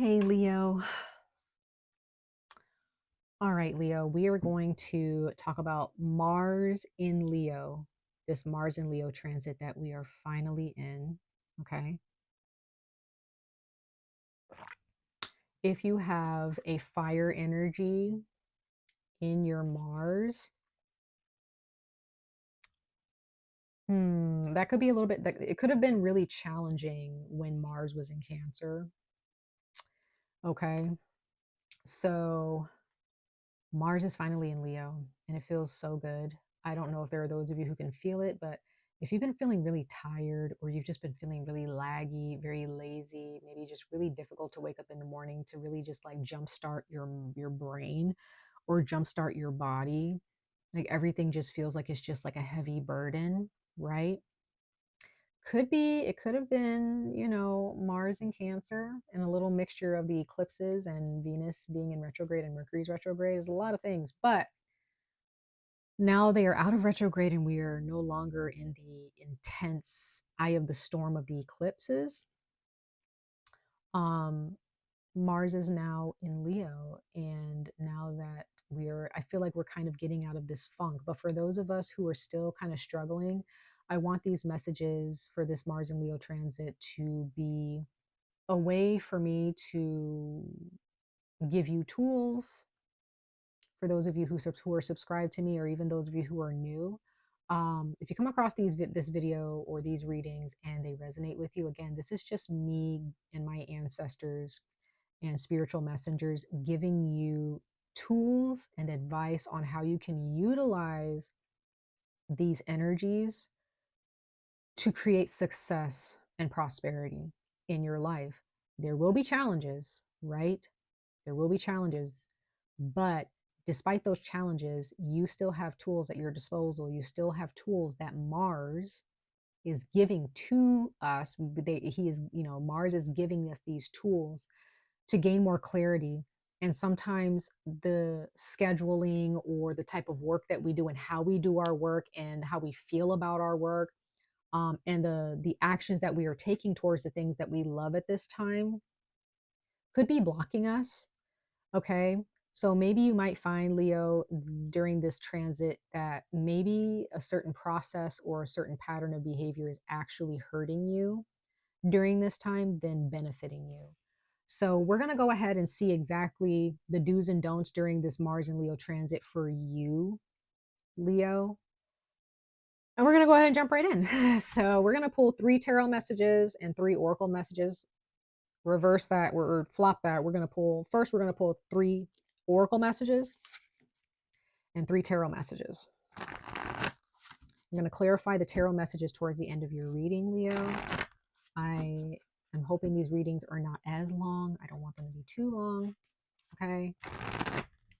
Hey, Leo. All right, Leo, we are going to talk about Mars in Leo, this Mars in Leo transit that we are finally in. Okay. If you have a fire energy in your Mars, that could be a little bit, it could have been really challenging when Mars was in Cancer. Okay. So Mars is finally in Leo and it feels so good. I don't know if there are those of you who can feel it, but if you've been feeling really tired or you've just been feeling really laggy, very lazy, maybe just really difficult to wake up in the morning to really just like jumpstart your brain or jumpstart your body, like everything just feels like it's just like a heavy burden, right? It could have been, Mars in Cancer and a little mixture of the eclipses and Venus being in retrograde and Mercury's retrograde. There's a lot of things, but now they are out of retrograde and we are no longer in the intense eye of the storm of the eclipses. Um, Mars is now in Leo, and now that I feel like we're kind of getting out of this funk. But for those of us who are still kind of struggling, I want these messages for this Mars and Leo transit to be a way for me to give you tools for those of you who are subscribed to me, or even those of you who are new. If you come across this video or these readings and they resonate with you, again, this is just me and my ancestors and spiritual messengers giving you tools and advice on how you can utilize these energies to create success and prosperity in your life. There will be challenges, right? There will be challenges, but despite those challenges, you still have tools at your disposal. You still have tools that Mars is giving to us. Mars is giving us these tools to gain more clarity. And sometimes the scheduling or the type of work that we do and how we do our work and how we feel about our work, and the actions that we are taking towards the things that we love at this time could be blocking us. Okay. So maybe you might find, Leo, during this transit that maybe a certain process or a certain pattern of behavior is actually hurting you during this time than benefiting you. So we're going to go ahead and see exactly the do's and don'ts during this Mars and Leo transit for you, Leo. And we're going to go ahead and jump right in. So we're going to pull 3 tarot messages and 3 oracle messages. Reverse that or flop that. We're going to pull 3 oracle messages and 3 tarot messages. I'm going to clarify the tarot messages towards the end of your reading, Leo. I am hoping these readings are not as long. I don't want them to be too long. Okay.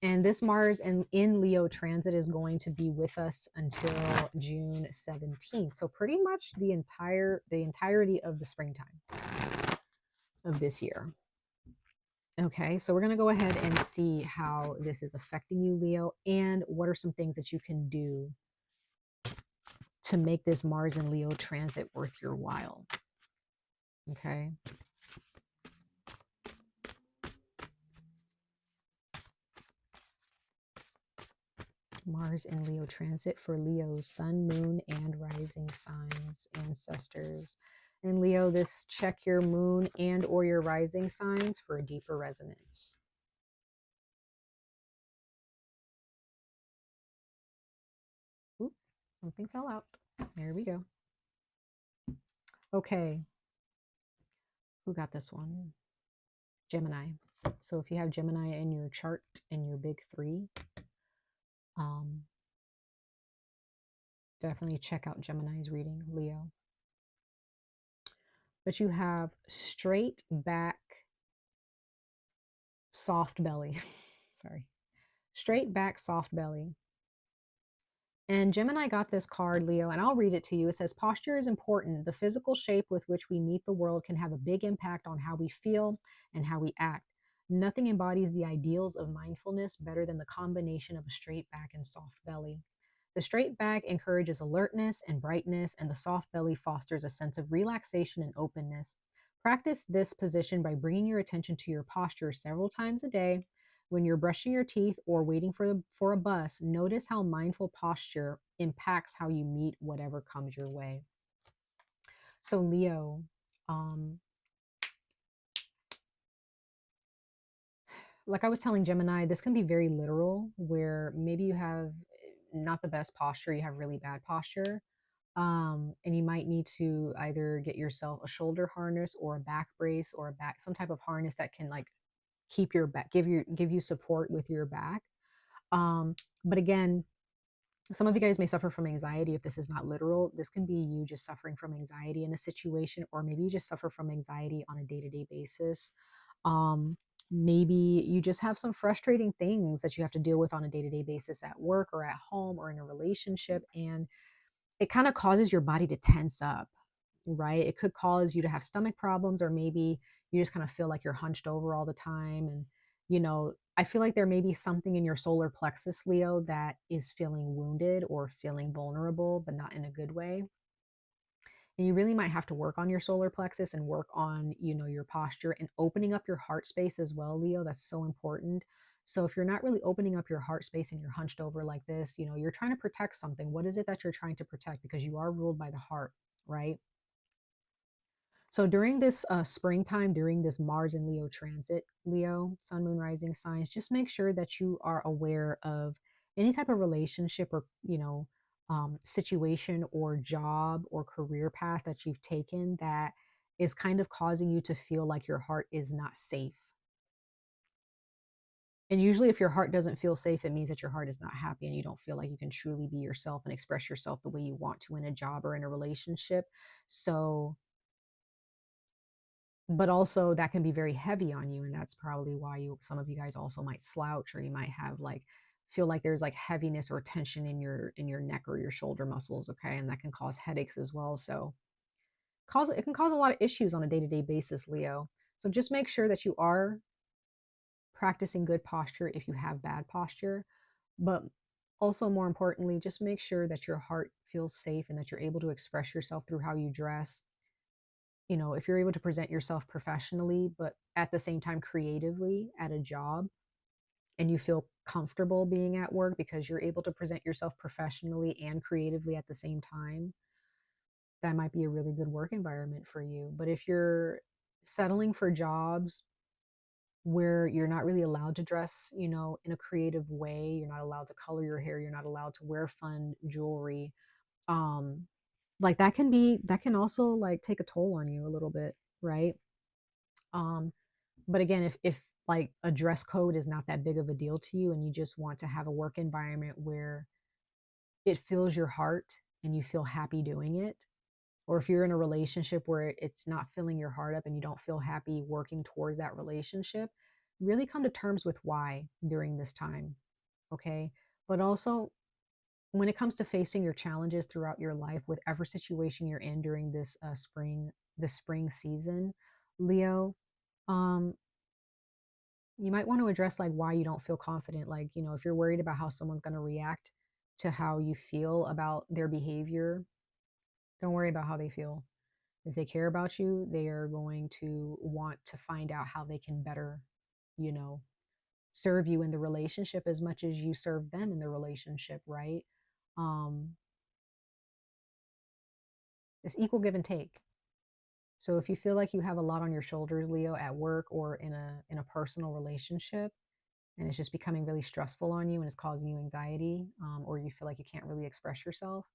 And this Mars in Leo transit is going to be with us until June 17th. So pretty much the entirety of the springtime of this year. Okay, so we're going to go ahead and see how this is affecting you, Leo, and what are some things that you can do to make this Mars and Leo transit worth your while. Okay. Mars and Leo transit for Leo's sun, moon, and rising signs, ancestors. And Leo, this check your moon and or your rising signs for a deeper resonance. Oop, something fell out. There we go. Okay. Who got this one? Gemini. So if you have Gemini in your chart in your big 3, definitely check out Gemini's reading, Leo. But you have straight back, soft belly. Sorry. Straight back, soft belly. And Gemini got this card, Leo, and I'll read it to you. It says, posture is important. The physical shape with which we meet the world can have a big impact on how we feel and how we act. Nothing embodies the ideals of mindfulness better than the combination of a straight back and soft belly. The straight back encourages alertness and brightness, and the soft belly fosters a sense of relaxation and openness. Practice this position by bringing your attention to your posture several times a day. When you're brushing your teeth or waiting for a bus, notice how mindful posture impacts how you meet whatever comes your way. So, Leo, um, like I was telling Gemini, this can be very literal, where maybe you have not the best posture, you have really bad posture. And you might need to either get yourself a shoulder harness or a back brace or a back, some type of harness that can like keep your back, give you support with your back. But again, some of you guys may suffer from anxiety. If this is not literal, this can be you just suffering from anxiety in a situation, or maybe you just suffer from anxiety on a day-to-day basis. um Maybe you just have some frustrating things that you have to deal with on a day-to-day basis at work or at home or in a relationship, and it kind of causes your body to tense up, right? It could cause you to have stomach problems, or maybe you just kind of feel like you're hunched over all the time. And, I feel like there may be something in your solar plexus, Leo, that is feeling wounded or feeling vulnerable, but not in a good way. And you really might have to work on your solar plexus and work on, your posture and opening up your heart space as well, Leo. That's so important. So if you're not really opening up your heart space and you're hunched over like this, you're trying to protect something. What is it that you're trying to protect? Because you are ruled by the heart, right? So during this springtime, during this Mars and Leo transit, Leo, sun, moon, rising signs, just make sure that you are aware of any type of relationship or, situation or job or career path that you've taken that is kind of causing you to feel like your heart is not safe. And usually, if your heart doesn't feel safe, it means that your heart is not happy and you don't feel like you can truly be yourself and express yourself the way you want to in a job or in a relationship. So, but also that can be very heavy on you, and that's probably why some of you guys also might slouch, or you might have like feel like there's like heaviness or tension in your neck or your shoulder muscles, okay? And that can cause headaches as well. So it can cause a lot of issues on a day-to-day basis, Leo. So just make sure that you are practicing good posture if you have bad posture, but also more importantly, just make sure that your heart feels safe and that you're able to express yourself through how you dress. If you're able to present yourself professionally, but at the same time creatively at a job, and you feel comfortable being at work because you're able to present yourself professionally and creatively at the same time, that might be a really good work environment for you. But if you're settling for jobs where you're not really allowed to dress, in a creative way, you're not allowed to color your hair, you're not allowed to wear fun jewelry, um, like that can also like take a toll on you a little bit, right? Um, but again, if like a dress code is not that big of a deal to you and you just want to have a work environment where it fills your heart and you feel happy doing it, or if you're in a relationship where it's not filling your heart up and you don't feel happy working towards that relationship, really come to terms with why during this time, okay? But also, when it comes to facing your challenges throughout your life, whatever situation you're in during the spring season, Leo, um, you might want to address like why you don't feel confident. Like, if you're worried about how someone's going to react to how you feel about their behavior, don't worry about how they feel. If they care about you, they are going to want to find out how they can better, you know, serve you in the relationship as much as you serve them in the relationship, right? Um, it's equal give and take. So if you feel like you have a lot on your shoulders, Leo, at work or in a personal relationship, and it's just becoming really stressful on you and it's causing you anxiety, or you feel like you can't really express yourself,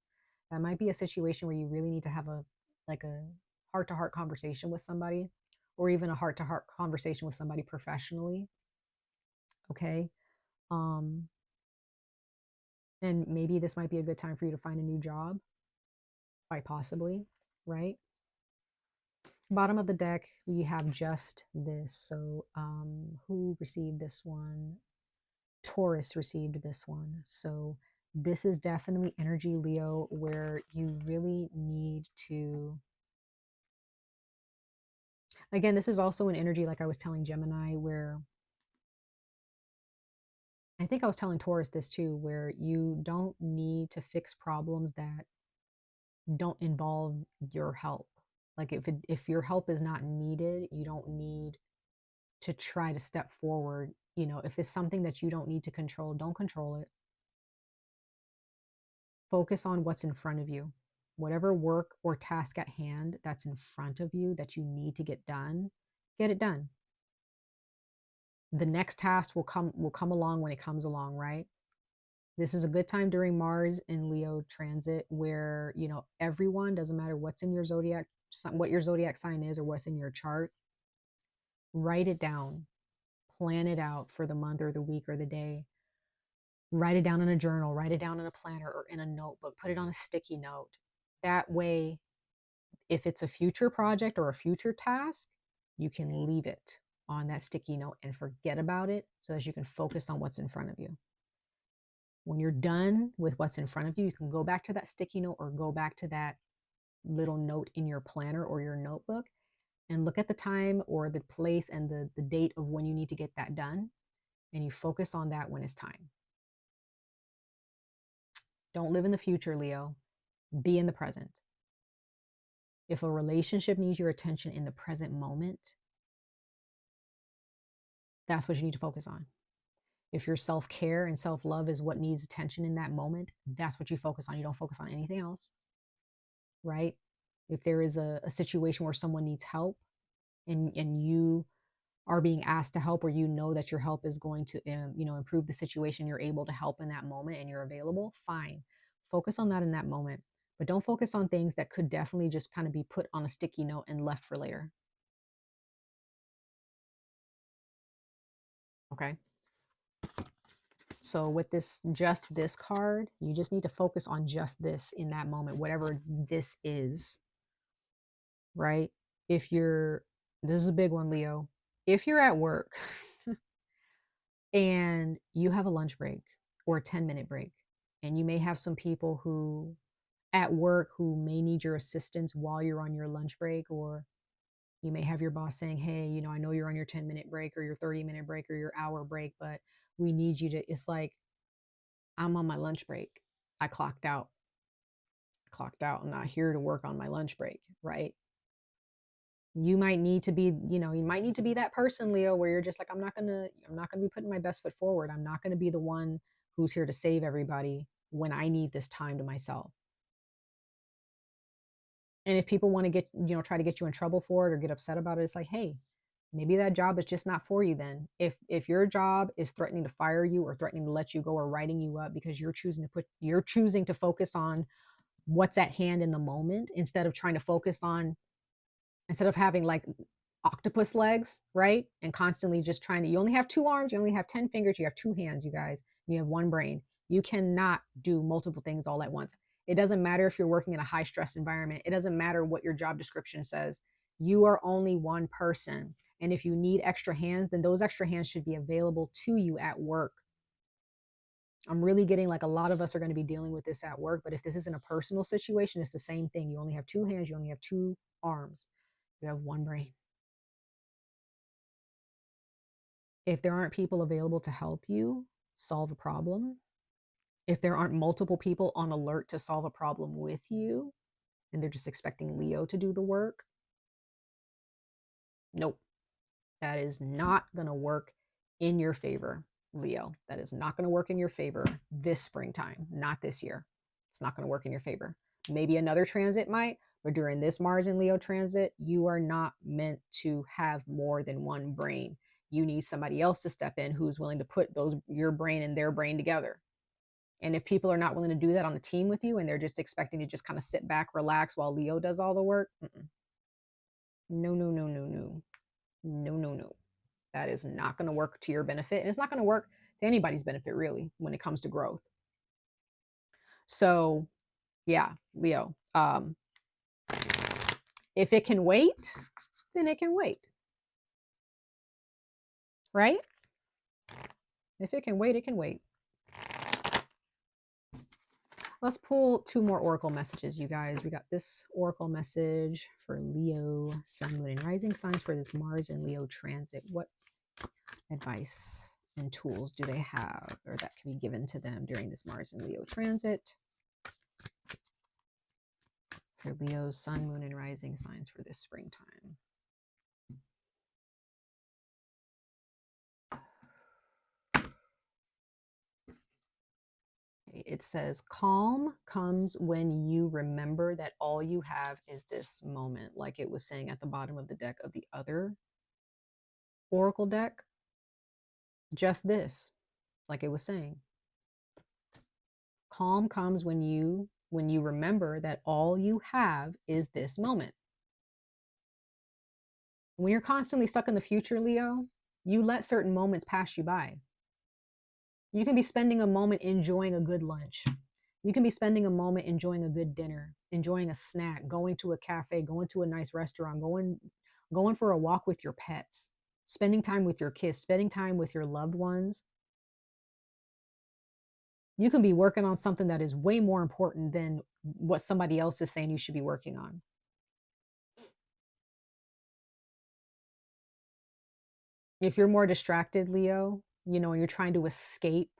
that might be a situation where you really need to have a heart to heart conversation with somebody, or even a heart to heart conversation with somebody professionally. Okay. Um, and maybe this might be a good time for you to find a new job, quite possibly, right? Bottom of the deck, we have just this. So, who received this one? Taurus received this one. So, this is definitely energy, Leo, where you really need to. Again, this is also an energy, like I was telling Gemini, where I think I was telling Taurus this too, where you don't need to fix problems that don't involve your help. Like if your help is not needed, you don't need to try to step forward. You know, if it's something that you don't need to control, don't control it. Focus on what's in front of you. Whatever work or task at hand that's in front of you that you need to get it done. The next task will come along when it comes along, right? This is a good time during Mars in Leo transit where, you know, everyone, doesn't matter what's in your zodiac, what your zodiac sign is or what's in your chart, write it down, plan it out for the month or the week or the day. Write it down in a journal, write it down in a planner or in a notebook, put it on a sticky note. That way, if it's a future project or a future task, you can leave it on that sticky note and forget about it so that you can focus on what's in front of you. When you're done with what's in front of you, you can go back to that sticky note or go back to that little note in your planner or your notebook and look at the time or the place and the date of when you need to get that done. And you focus on that when it's time. Don't live in the future, Leo. Be in the present. If a relationship needs your attention in the present moment, that's what you need to focus on. If your self-care and self-love is what needs attention in that moment, that's what you focus on. You don't focus on anything else, right? If there is a situation where someone needs help and you are being asked to help, or you know that your help is going to improve the situation, you're able to help in that moment and you're available, fine. Focus on that in that moment. But don't focus on things that could definitely just kind of be put on a sticky note and left for later. Okay. So with just this card, you just need to focus on just this in that moment, whatever this is, right? This is a big one, Leo. If you're at work and you have a lunch break or a 10-minute break, and you may have some people who at work who may need your assistance while you're on your lunch break, or you may have your boss saying, hey, you know, I know you're on your 10-minute break or your 30-minute break or your hour break, but we need you to, it's like, I'm on my lunch break. I clocked out. I'm not here to work on my lunch break, right? You might need to be, you might need to be that person, Leo, where you're just like, I'm not gonna be putting my best foot forward. I'm not gonna be the one who's here to save everybody when I need this time to myself. And if people want to get, try to get you in trouble for it or get upset about it, it's like, hey, maybe that job is just not for you then. If your job is threatening to fire you or threatening to let you go or writing you up because you're choosing to focus on what's at hand in the moment instead of having like octopus legs, right? And constantly just you only have 2 arms, you only have 10 fingers, you have 2 hands, you guys, and you have 1 brain. You cannot do multiple things all at once. It doesn't matter if you're working in a high stress environment. It doesn't matter what your job description says. You are only one person. And if you need extra hands, then those extra hands should be available to you at work. I'm really getting like a lot of us are going to be dealing with this at work, but if this isn't a personal situation, it's the same thing. You only have 2 hands, you only have 2 arms, you have 1 brain. If there aren't people available to help you solve a problem, if there aren't multiple people on alert to solve a problem with you, and they're just expecting Leo to do the work, nope, that is not going to work in your favor, Leo. That is not going to work in your favor this springtime, not this year. It's not going to work in your favor. Maybe another transit might, but during this Mars and Leo transit, you are not meant to have more than 1 brain. You need somebody else to step in who's willing to put your brain and their brain together. And if people are not willing to do that on the team with you and they're just expecting to just kind of sit back, relax while Leo does all the work, no, no, no, no, no, no, no, no. That is not going to work to your benefit. And it's not going to work to anybody's benefit, really, when it comes to growth. So, yeah, Leo, if it can wait, then it can wait. Right? If it can wait, it can wait. Let's pull 2 more oracle messages, you guys. We got this oracle message for Leo, Sun, Moon, and Rising signs for this Mars and Leo transit. What advice and tools do they have or that can be given to them during this Mars and Leo transit? for Leo's sun, moon, and rising signs for this springtime. It says, calm comes when you remember that all you have is this moment, like it was saying at the bottom of the deck of the other oracle deck. Just this, like it was saying. Calm comes when you remember that all you have is this moment. When you're constantly stuck in the future, Leo, you let certain moments pass you by. You can be spending a moment enjoying a good lunch. You can be spending a moment enjoying a good dinner, enjoying a snack, going to a cafe, going to a nice restaurant, going for a walk with your pets, spending time with your kids, spending time with your loved ones. You can be working on something that is way more important than what somebody else is saying you should be working on. If you're more distracted, Leo, and you're trying to escape,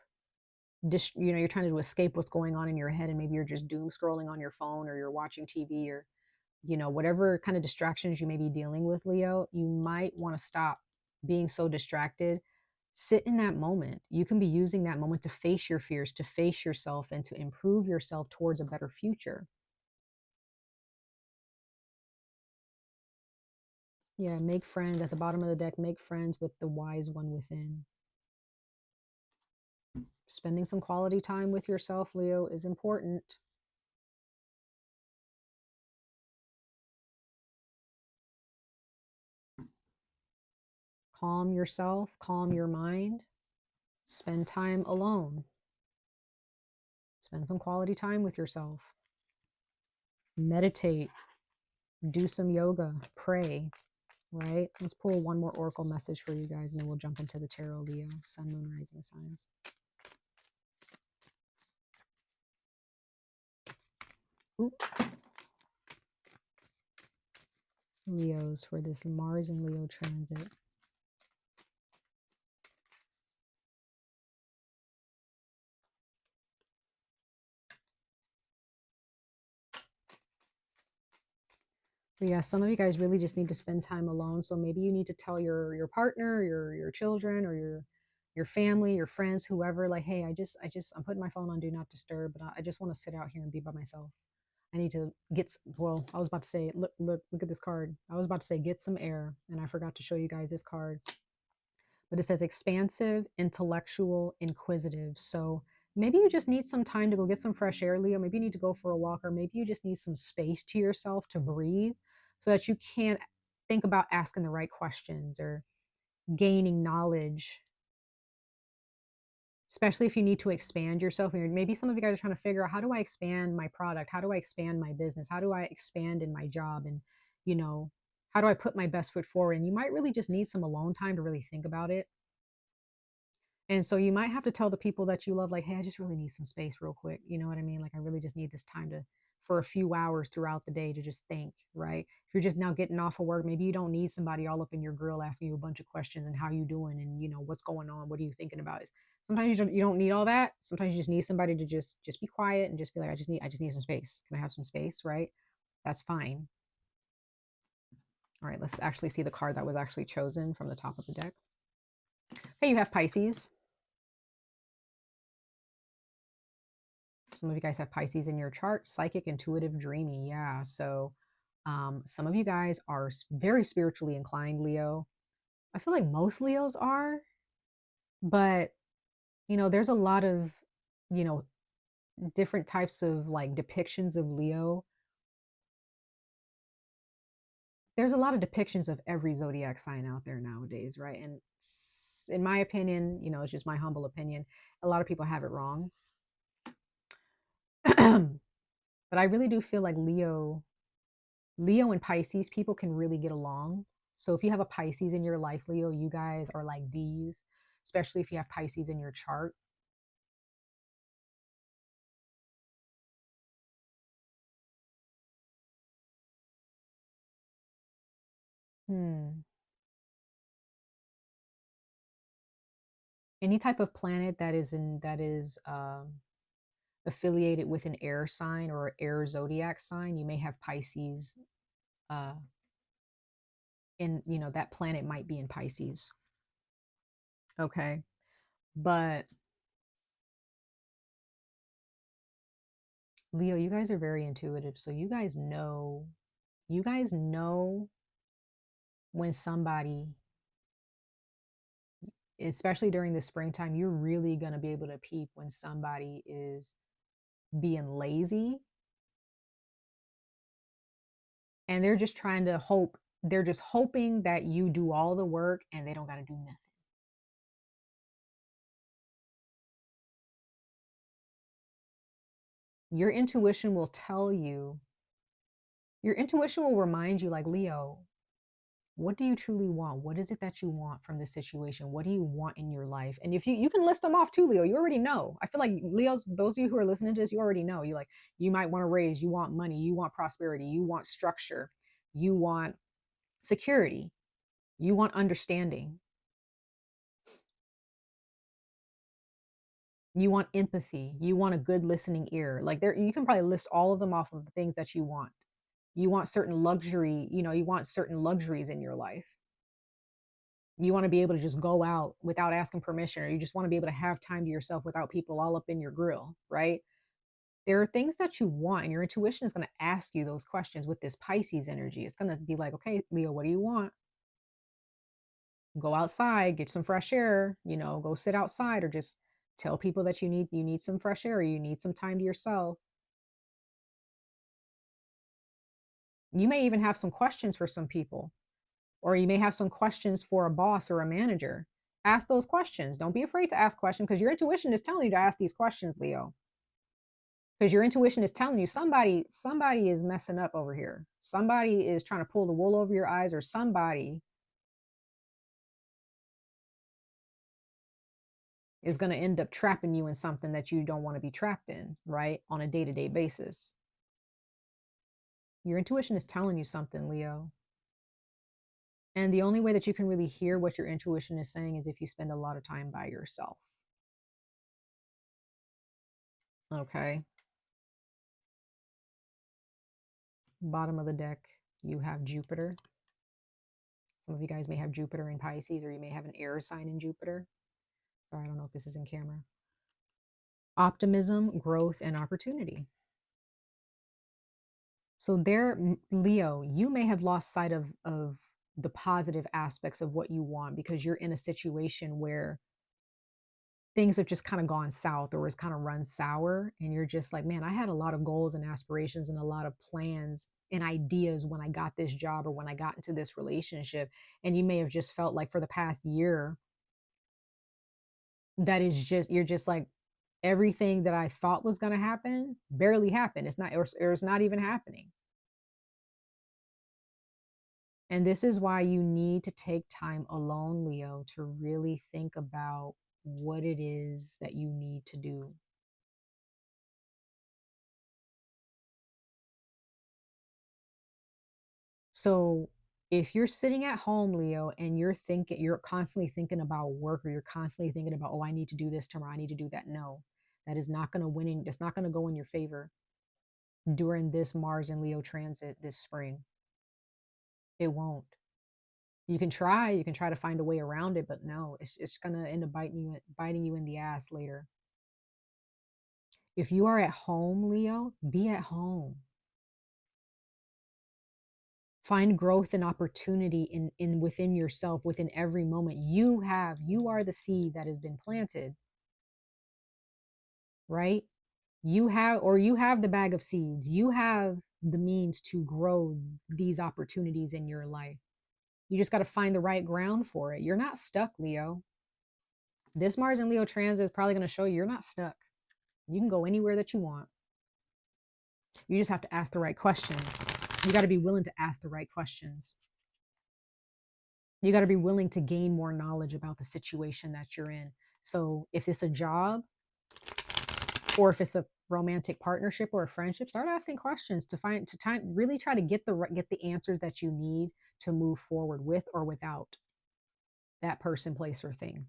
you're trying to escape what's going on in your head, and maybe you're just doom scrolling on your phone, or you're watching TV, or whatever kind of distractions you may be dealing with, Leo, you might want to stop being so distracted. Sit in that moment. You can be using that moment to face your fears, to face yourself, and to improve yourself towards a better future. Yeah, make friends at the bottom of the deck. Make friends with the wise one within. Spending some quality time with yourself, Leo, is important. Calm yourself, calm your mind. Spend time alone. Spend some quality time with yourself. Meditate. Do some yoga. Pray. Right? Let's pull one more oracle message for you guys, and then we'll jump into the tarot, Leo, sun, moon, rising signs. Oop. Leos for this Mars and Leo transit. But yeah, some of you guys really just need to spend time alone. So maybe you need to tell your partner, your children, or your family, your friends, whoever, like, hey, I'm putting my phone on do not disturb, but I just want to sit out here and be by myself. I need to well, I was about to say, look at this card. I was about to say get some air, and I forgot to show you guys this card. But it says expansive, intellectual, inquisitive. So maybe you just need some time to go get some fresh air, Leo. Maybe you need to go for a walk, or maybe you just need some space to yourself to breathe so that you can think about asking the right questions or gaining knowledge, especially if you need to expand yourself. And maybe some of you guys are trying to figure out, how do I expand my product? How do I expand my business? How do I expand in my job? And, how do I put my best foot forward? And you might really just need some alone time to really think about it. And so you might have to tell the people that you love, like, hey, I just really need some space real quick. You know what I mean? Like, I really just need this time for a few hours throughout the day to just think, right? If you're just now getting off of work, maybe you don't need somebody all up in your grill asking you a bunch of questions and how you doing and, what's going on? What are you thinking about? Sometimes you don't need all that. Sometimes you just need somebody to just be quiet and just be like, I just need some space. Can I have some space? Right? That's fine. All right, let's actually see the card that was actually chosen from the top of the deck. Hey, you have Pisces. Some of you guys have Pisces in your chart. Psychic, intuitive, dreamy. Yeah. So some of you guys are very spiritually inclined, Leo. I feel like most Leos are, but there's a lot of, you know, different types of like depictions of Leo. There's a lot of depictions of every zodiac sign out there nowadays, right? And in my opinion, it's just my humble opinion, a lot of people have it wrong. But I really do feel like Leo and Pisces people can really get along. So if you have a Pisces in your life, Leo, you guys are like these, especially if you have Pisces in your chart. Hmm. Any type of planet that is affiliated with an air sign or air zodiac sign. You may have Pisces, uh, and that planet might be in Pisces. Okay. But Leo, you guys are very intuitive. So you guys know when somebody, especially during the springtime, you're really going to be able to peep when somebody is being lazy and they're just hoping that you do all the work and they don't got to do nothing. Your intuition will tell you, your intuition will remind you, like, Leo, what do you truly want? What is it that you want from this situation? What do you want in your life? And if you can list them off too, Leo, you already know. I feel like Leos, those of you who are listening to this, you already know. You might want to raise, you want money, you want prosperity, you want structure, you want security, you want understanding, you want empathy, you want a good listening ear. Like, there, you can probably list all of them off of the things that you want. You want certain luxury, you want certain luxuries in your life. You want to be able to just go out without asking permission, or you just want to be able to have time to yourself without people all up in your grill, right? There are things that you want, and your intuition is going to ask you those questions with this Pisces energy. It's going to be like, okay, Leo, what do you want? Go outside, get some fresh air, go sit outside, or just tell people that you need some fresh air, or you need some time to yourself. You may even have some questions for some people, or you may have some questions for a boss or a manager. Ask those questions. Don't be afraid to ask questions, because your intuition is telling you to ask these questions, Leo. Because your intuition is telling you somebody is messing up over here. Somebody is trying to pull the wool over your eyes, or somebody is going to end up trapping you in something that you don't want to be trapped in, right? On a day-to-day basis. Your intuition is telling you something, Leo. And the only way that you can really hear what your intuition is saying is if you spend a lot of time by yourself. Okay. Bottom of the deck, you have Jupiter. Some of you guys may have Jupiter in Pisces, or you may have an air sign in Jupiter. Sorry, I don't know if this is in camera. Optimism, growth, and opportunity. So there, Leo, you may have lost sight of the positive aspects of what you want, because you're in a situation where things have just kind of gone south, or it's kind of run sour, and you're just like, man, I had a lot of goals and aspirations and a lot of plans and ideas when I got this job or when I got into this relationship. And you may have just felt like for the past year that is just, you're just like, everything that I thought was going to happen barely happened. It's not, or it's not even happening. And this is why you need to take time alone, Leo, to really think about what it is that you need to do. So if you're sitting at home, Leo, and you're constantly thinking about work, or you're constantly thinking about, oh, I need to do this tomorrow, I need to do that. No, that is not going to win. It's not going to go in your favor during this Mars and Leo transit this spring. It won't. You can try to find a way around it, but no, it's going to end up biting you in the ass later. If you are at home, Leo, be at home. Find growth and opportunity in within yourself, within every moment. You are the seed that has been planted, right? You have the bag of seeds. You have the means to grow these opportunities in your life. You just got to find the right ground for it. You're not stuck, Leo. This Mars and Leo transit is probably going to show you're not stuck. You can go anywhere that you want. You just have to ask the right questions. You got to be willing to ask the right questions. You got to be willing to gain more knowledge about the situation that you're in. So if it's a job, or if it's a romantic partnership or a friendship, start asking questions really try to get the answers that you need to move forward with or without that person, place, or thing.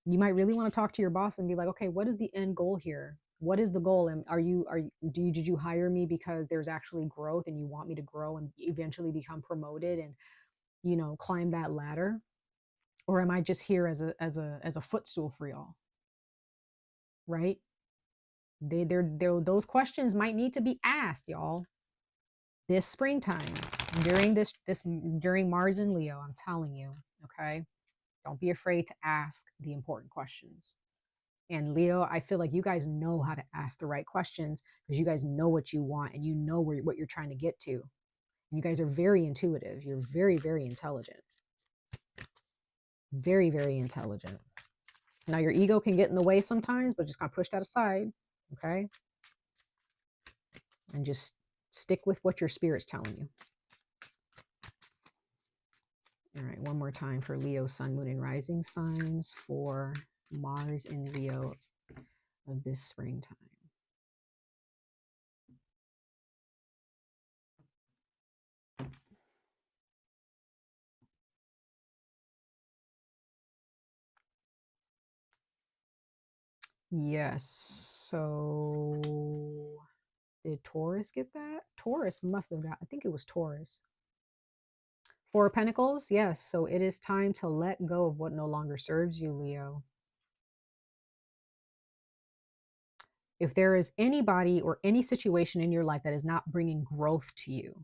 You might really want to talk to your boss and be like, okay, what is the end goal here? What is the goal? And did you hire me because there's actually growth and you want me to grow and eventually become promoted and, climb that ladder? Or am I just here as a footstool for y'all? Right? Those questions might need to be asked, y'all. This springtime, during Mars and Leo, I'm telling you, okay? Don't be afraid to ask the important questions. And Leo, I feel like you guys know how to ask the right questions because you guys know what you want and you know what you're trying to get to. You guys are very intuitive. You're very, very intelligent. Very, very intelligent. Now, your ego can get in the way sometimes, but just kind of push that aside, okay? And just stick with what your spirit's telling you. All right, one more time for Leo, Sun, Moon, and Rising signs for Mars in Leo of this springtime. Yes. So did Taurus get that? Taurus must have got, I think it was Taurus. Four of Pentacles. Yes. So it is time to let go of what no longer serves you, Leo. If there is anybody or any situation in your life that is not bringing growth to you,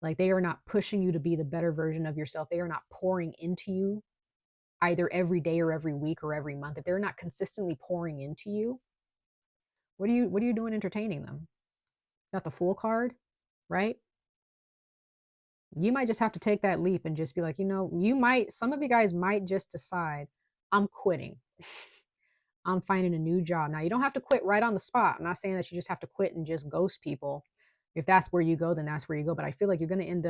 like they are not pushing you to be the better version of yourself, they are not pouring into you either every day or every week or every month, if they're not consistently pouring into you, what are you doing entertaining them? Got the Fool card, right? You might just have to take that leap and just be like, some of you guys might just decide, I'm quitting. I'm finding a new job. Now, you don't have to quit right on the spot. I'm not saying that you just have to quit and just ghost people. If that's where you go, then that's where you go. But I feel like you're going to end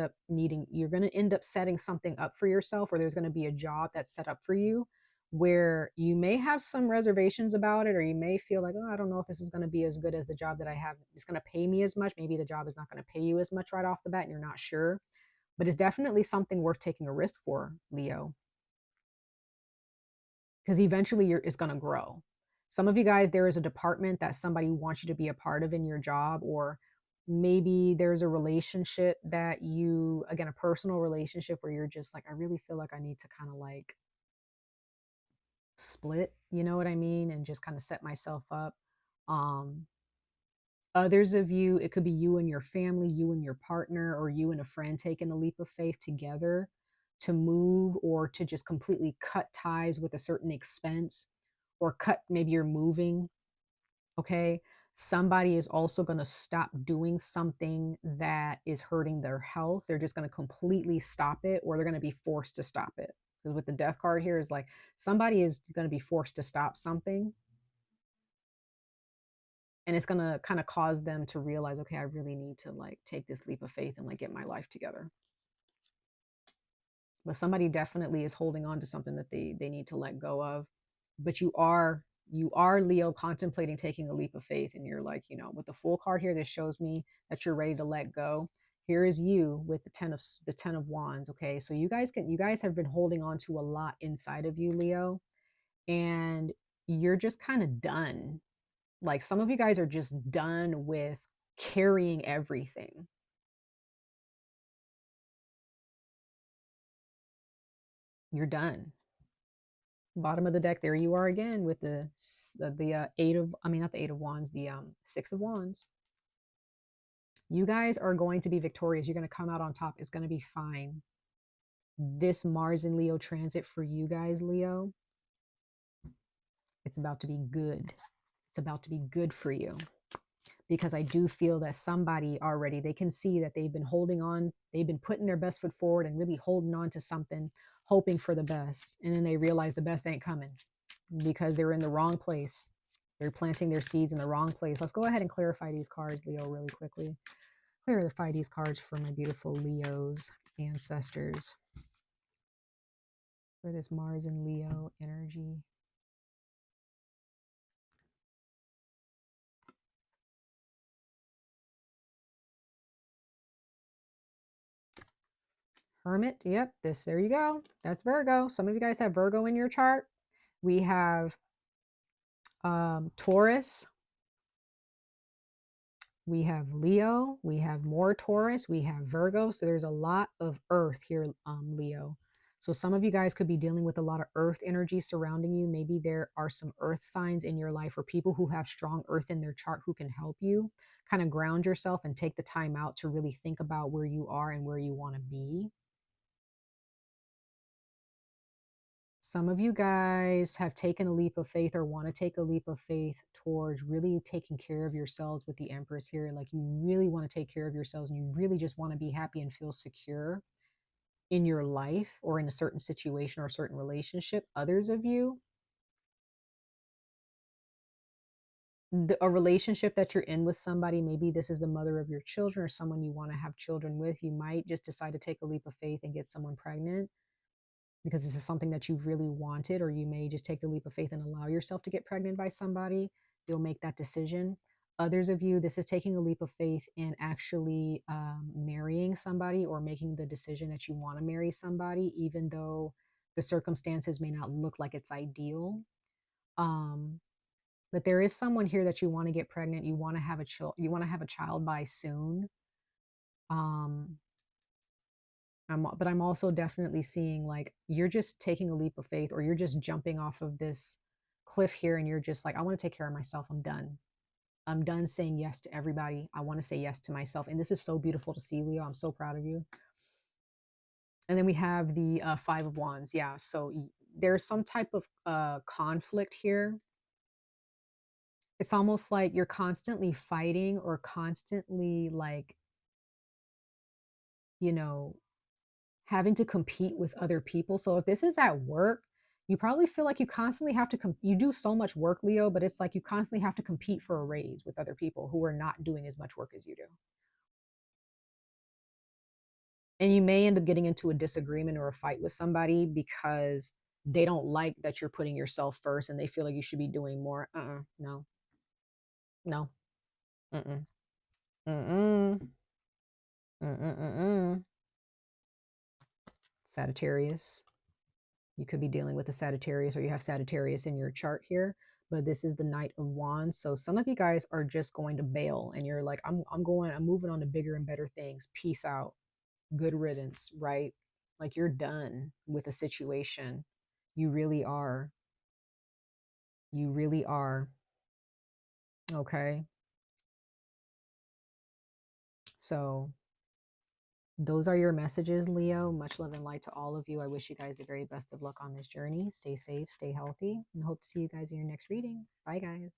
up setting something up for yourself, or there's going to be a job that's set up for you where you may have some reservations about it, or you may feel like, oh, I don't know if this is going to be as good as the job that I have. It's going to pay me as much. Maybe the job is not going to pay you as much right off the bat, and you're not sure. But it's definitely something worth taking a risk for, Leo, because eventually it's going to grow. Some of you guys, there is a department that somebody wants you to be a part of in your job, or maybe there's a relationship that again, a personal relationship where you're just like, I really feel like I need to kind of like split, you know what I mean? And just kind of set myself up. Um, Others of you, it could be you and your family, you and your partner, or you and a friend taking a leap of faith together to move or to just completely cut ties with a certain expense, or maybe you're moving. Okay. Somebody is also going to stop doing something that is hurting their health. They're just going to completely stop it, or they're going to be forced to stop it. Because with the death card here is like somebody is going to be forced to stop something, and it's going to kind of cause them to realize, okay, I really need to like take this leap of faith and like get my life together. But somebody definitely is holding on to something that they need to let go of. But you are Leo, contemplating taking a leap of faith, and you're like, with the Fool card here, this shows me that you're ready to let go. Here is you with the 10 of wands. Okay, so you guys have been holding on to a lot inside of you, Leo, and you're just kind of done. Like some of you guys are just done with carrying everything. You're done. Bottom of the deck, there you are again with the eight of, I mean, not the 8 of wands, the 6 of wands. You guys are going to be victorious. You're going to come out on top. It's going to be fine. This Mars and Leo transit for you guys, Leo, it's about to be good. It's about to be good for you, because I do feel that somebody already, they can see that they've been holding on, they've been putting their best foot forward and really holding on to something, hoping for the best. And then they realize the best ain't coming because they're in the wrong place. They're planting their seeds in the wrong place. Let's go ahead and clarify these cards, Leo, really quickly. Clarify these cards for my beautiful Leos, ancestors, for this Mars and Leo energy. Hermit. Yep. There you go. That's Virgo. Some of you guys have Virgo in your chart. We have Taurus. We have Leo. We have more Taurus. We have Virgo. So there's a lot of earth here, Leo. So some of you guys could be dealing with a lot of earth energy surrounding you. Maybe there are some earth signs in your life or people who have strong earth in their chart who can help you kind of ground yourself and take the time out to really think about where you are and where you want to be. Some of you guys have taken a leap of faith or want to take a leap of faith towards really taking care of yourselves with the Empress here. Like you really want to take care of yourselves and you really just want to be happy and feel secure in your life or in a certain situation or a certain relationship. Others of you, a relationship that you're in with somebody, maybe this is the mother of your children or someone you want to have children with, you might just decide to take a leap of faith and get someone pregnant because this is something that you've really wanted, or you may just take the leap of faith and allow yourself to get pregnant by somebody. You'll make that decision. Others of you, this is taking a leap of faith in actually marrying somebody or making the decision that you want to marry somebody, even though the circumstances may not look like it's ideal. But there is someone here that you want to get pregnant. You want to have you want to have a child by soon. Um, but I'm also definitely seeing like you're just taking a leap of faith or you're just jumping off of this cliff here and you're just like, I want to take care of myself. I'm done. I'm done saying yes to everybody. I want to say yes to myself. And this is so beautiful to see, Leo. I'm so proud of you. And then we have the Five of Wands. Yeah. So there's some type of conflict here. It's almost like you're constantly fighting or constantly like, you know, having to compete with other people. So if this is at work, you probably feel like you constantly have to you do so much work, Leo, but it's like you constantly have to compete for a raise with other people who are not doing as much work as you do. And you may end up getting into a disagreement or a fight with somebody because they don't like that you're putting yourself first and they feel like you should be doing more. No. No. Mm-mm. Mm-mm. Mm-mm. Sagittarius. You could be dealing with a Sagittarius or you have Sagittarius in your chart here, but this is the Knight of Wands. So some of you guys are just going to bail and you're like, I'm moving on to bigger and better things. Peace out. Good riddance, right? Like you're done with a situation. You really are. You really are. Okay. So those are your messages, Leo. Much love and light to all of you. I wish you guys the very best of luck on this journey. Stay safe, stay healthy, and hope to see you guys in your next reading. Bye, guys.